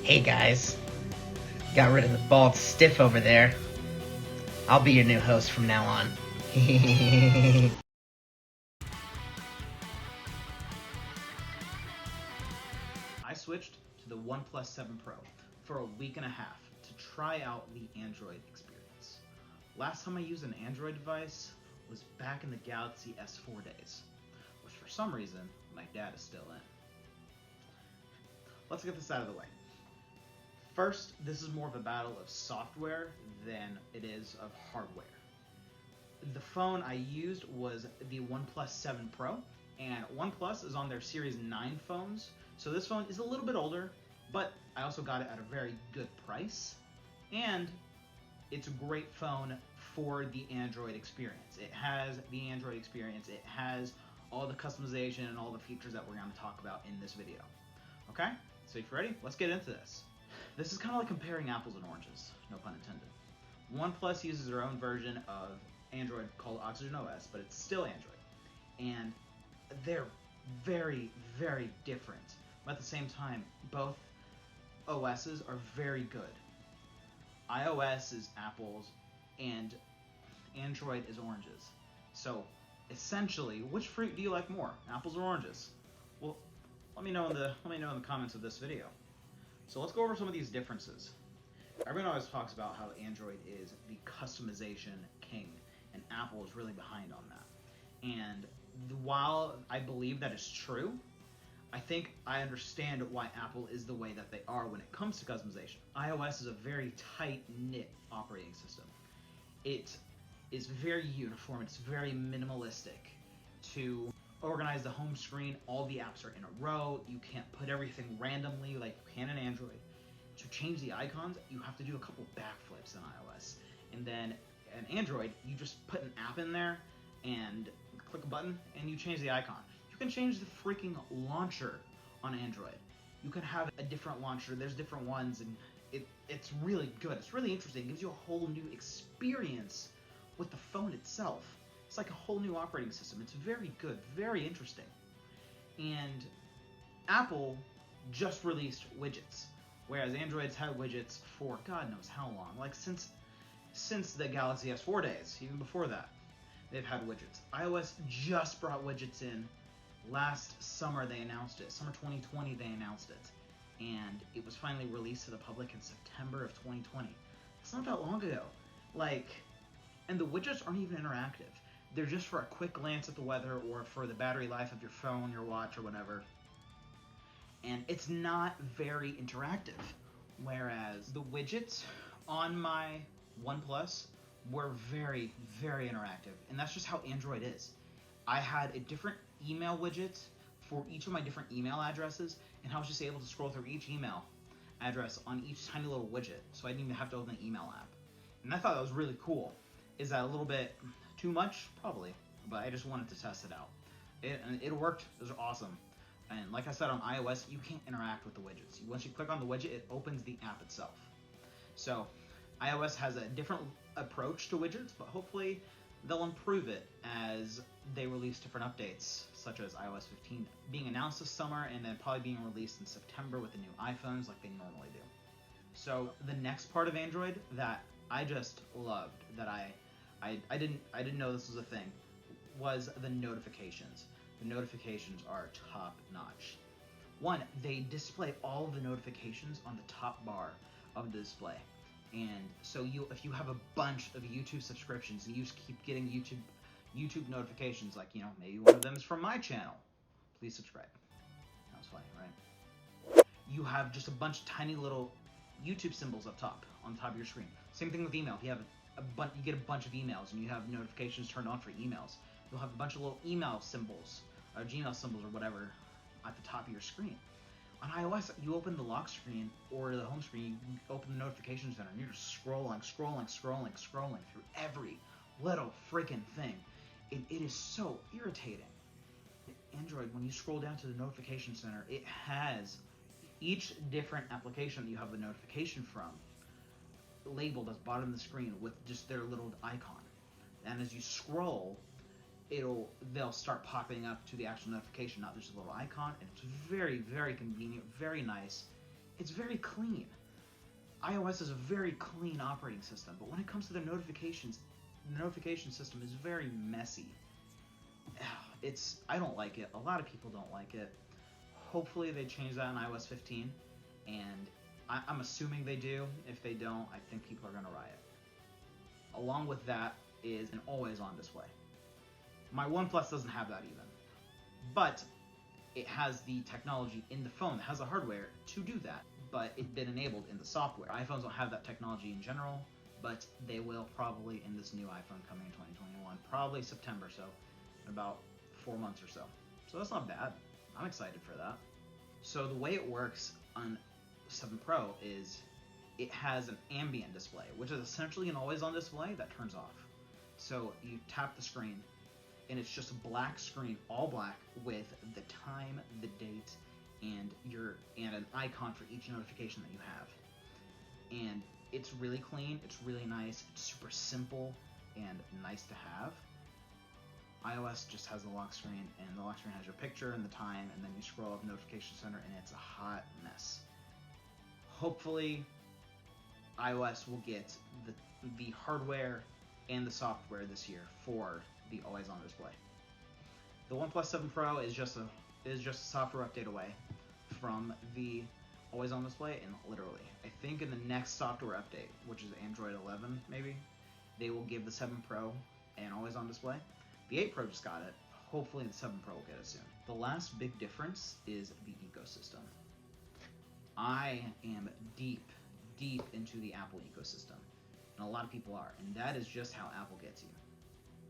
Hey guys, got rid of the bald stiff over there. I'll be your new host from now on. I switched to the OnePlus 7 Pro for a week and a half to try out the Android experience. Last time I used an Android device was back in the Galaxy S4 days, which for some reason my dad is still in. Let's get this out of the way. First, this is more of a battle of software than it is of hardware. The phone I used was the OnePlus 7 Pro, and OnePlus is on their Series 9 phones, so this phone is a little bit older, but I also got it at a very good price, and it's a great phone for the Android experience. It has the Android experience, it has all the customization and all the features that we're going to talk about in this video. Okay, so if you're ready, let's get into this. This is kind of like comparing apples and oranges, no pun intended. OnePlus uses their own version of Android called Oxygen OS, but it's still Android. And they're very, very different. But at the same time, both OSs are very good. iOS is apples and Android is oranges. So essentially, which fruit do you like more, apples or oranges? Well, let me know in the comments of this video. So let's go over some of these differences. Everyone always talks about how Android is the customization king, and Apple is really behind on that. And while I believe that is true, I think I understand why Apple is the way that they are when it comes to customization. iOS is a very tight-knit operating system. It is very uniform, it's very minimalistic. To organize the home screen, all the apps are in a row, you can't put everything randomly like you can in Android. To change the icons, you have to do a couple backflips in iOS. And then in Android, you just put an app in there and click a button and you change the icon. You can change the freaking launcher on Android. You can have a different launcher, there's different ones, and it's really good. It's really interesting. It gives you a whole new experience with the phone itself. It's like a whole new operating system. It's very good, very interesting. And Apple just released widgets, whereas Android's had widgets for God knows how long, like since the Galaxy S4 days, even before that, they've had widgets. iOS just brought widgets in last summer. They announced it. Summer 2020, they announced it. And it was finally released to the public in September of 2020. It's not that long ago. And the widgets aren't even interactive. They're just for a quick glance at the weather or for the battery life of your phone, your watch, or whatever. And it's not very interactive. Whereas the widgets on my OnePlus were very, very interactive. And that's just how Android is. I had a different email widget for each of my different email addresses, and I was just able to scroll through each email address on each tiny little widget, so I didn't even have to open the email app. And I thought that was really cool. Is that a little bit too much? Probably, but I just wanted to test it out. It worked. It was awesome. And like I said, on iOS, you can't interact with the widgets. Once you click on the widget, it opens the app itself. So iOS has a different approach to widgets, but hopefully they'll improve it as they release different updates, such as iOS 15 being announced this summer and then probably being released in September with the new iPhones like they normally do. So the next part of Android that I just loved, that I didn't know this was a thing, was the notifications. The notifications are top notch. One, they display all of the notifications on the top bar of the display. And so if you have a bunch of YouTube subscriptions and you just keep getting YouTube notifications, like, maybe one of them is from my channel, please subscribe. That was funny, right? You have just a bunch of tiny little YouTube symbols up top, on top of your screen. Same thing with email. If you have you get a bunch of emails and you have notifications turned on for emails, you'll have a bunch of little email symbols or Gmail symbols or whatever at the top of your screen. On iOS, you open the lock screen or the home screen, you open the notification center, and you're just scrolling through every little freaking thing. It is so irritating. Android, when you scroll down to the notification center, it has each different application that you have the notification from labeled as bottom of the screen with just their little icon. And as you scroll, they'll start popping up to the actual notification, not just a little icon, and it's very, very convenient, very nice. It's very clean. iOS is a very clean operating system, but when it comes to their notifications, the notification system is very messy. I don't like it. A lot of people don't like it. Hopefully they change that in iOS 15, and I'm assuming they do. If they don't, I think people are going to riot. Along with that is an always-on display. My OnePlus doesn't have that even, but it has the technology in the phone that has the hardware to do that, but it's been enabled in the software. iPhones don't have that technology in general, but they will probably in this new iPhone coming in 2021, probably September, so in about 4 months or so. So that's not bad. I'm excited for that. So the way it works on 7 Pro is it has an ambient display, which is essentially an always-on display that turns off. So you tap the screen, and it's just a black screen, all black, with the time, the date, and an icon for each notification that you have. And it's really clean, it's really nice, it's super simple and nice to have. iOS just has the lock screen, and the lock screen has your picture and the time, and then you scroll up Notification Center, and it's a hot mess. Hopefully, iOS will get the hardware and the software this year for the always-on display. The OnePlus 7 Pro is just a software update away from the always-on display, and literally, I think in the next software update, which is Android 11 maybe, they will give the 7 Pro an always-on display. The 8 Pro just got it. Hopefully the 7 Pro will get it soon. The last big difference is the ecosystem. I am deep into the Apple ecosystem, and a lot of people are, and that is just how Apple gets you.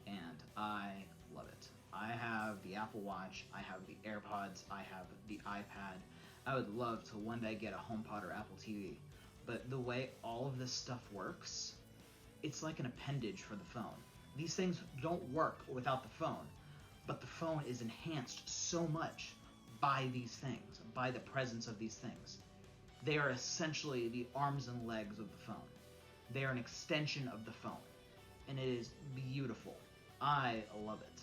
And I love it. I have the Apple Watch, I have the AirPods, I have the iPad. I would love to one day get a HomePod or Apple TV, but the way all of this stuff works, it's like an appendage for the phone. These things don't work without the phone, but the phone is enhanced so much by these things, by the presence of these things. They are essentially the arms and legs of the phone. They are an extension of the phone, and it is beautiful. I love it.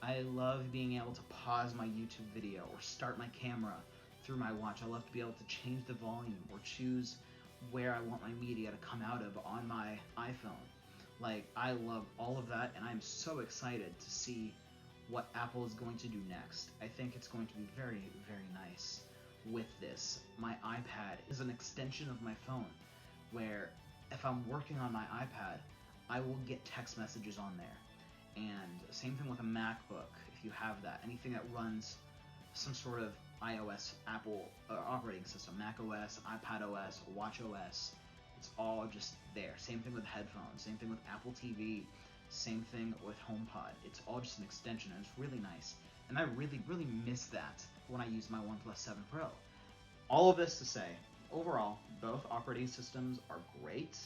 I love being able to pause my YouTube video or start my camera through my watch. I love to be able to change the volume or choose where I want my media to come out of on my iPhone. Like, I love all of that, and I'm so excited to see what Apple is going to do next. I think it's going to be very, very nice with this. My iPad is an extension of my phone, where if I'm working on my iPad, I will get text messages on there. And same thing with a MacBook, if you have that. Anything that runs some sort of iOS, Apple operating system, macOS, iPadOS, watchOS, it's all just there. Same thing with headphones, same thing with Apple TV, same thing with HomePod. It's all just an extension, and it's really nice. And I really, really miss that when I use my OnePlus 7 Pro. All of this to say, overall, both operating systems are great.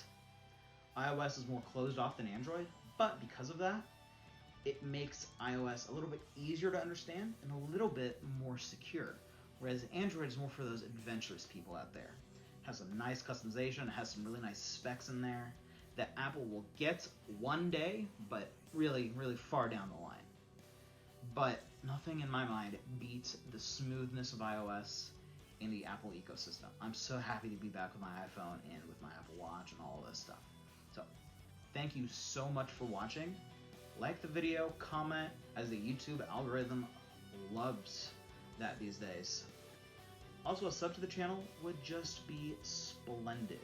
iOS is more closed off than Android, but because of that, it makes iOS a little bit easier to understand and a little bit more secure, whereas Android is more for those adventurous people out there. It has some nice customization, it has some really nice specs in there that Apple will get one day, but really, really far down the line. But nothing in my mind beats the smoothness of iOS in the Apple ecosystem. I'm so happy to be back with my iPhone and with my Apple Watch and all this stuff. So, thank you so much for watching. Like the video, comment, as the YouTube algorithm loves that these days. Also, a sub to the channel would just be splendid.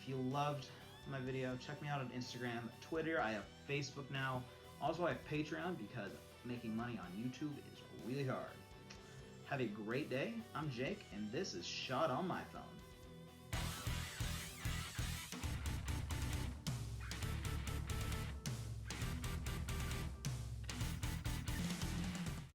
If you loved my video, check me out on Instagram, Twitter. I have Facebook now. Also, I have Patreon because making money on YouTube is really hard. Have a great day. I'm Jake, and this is Shot on My Phone.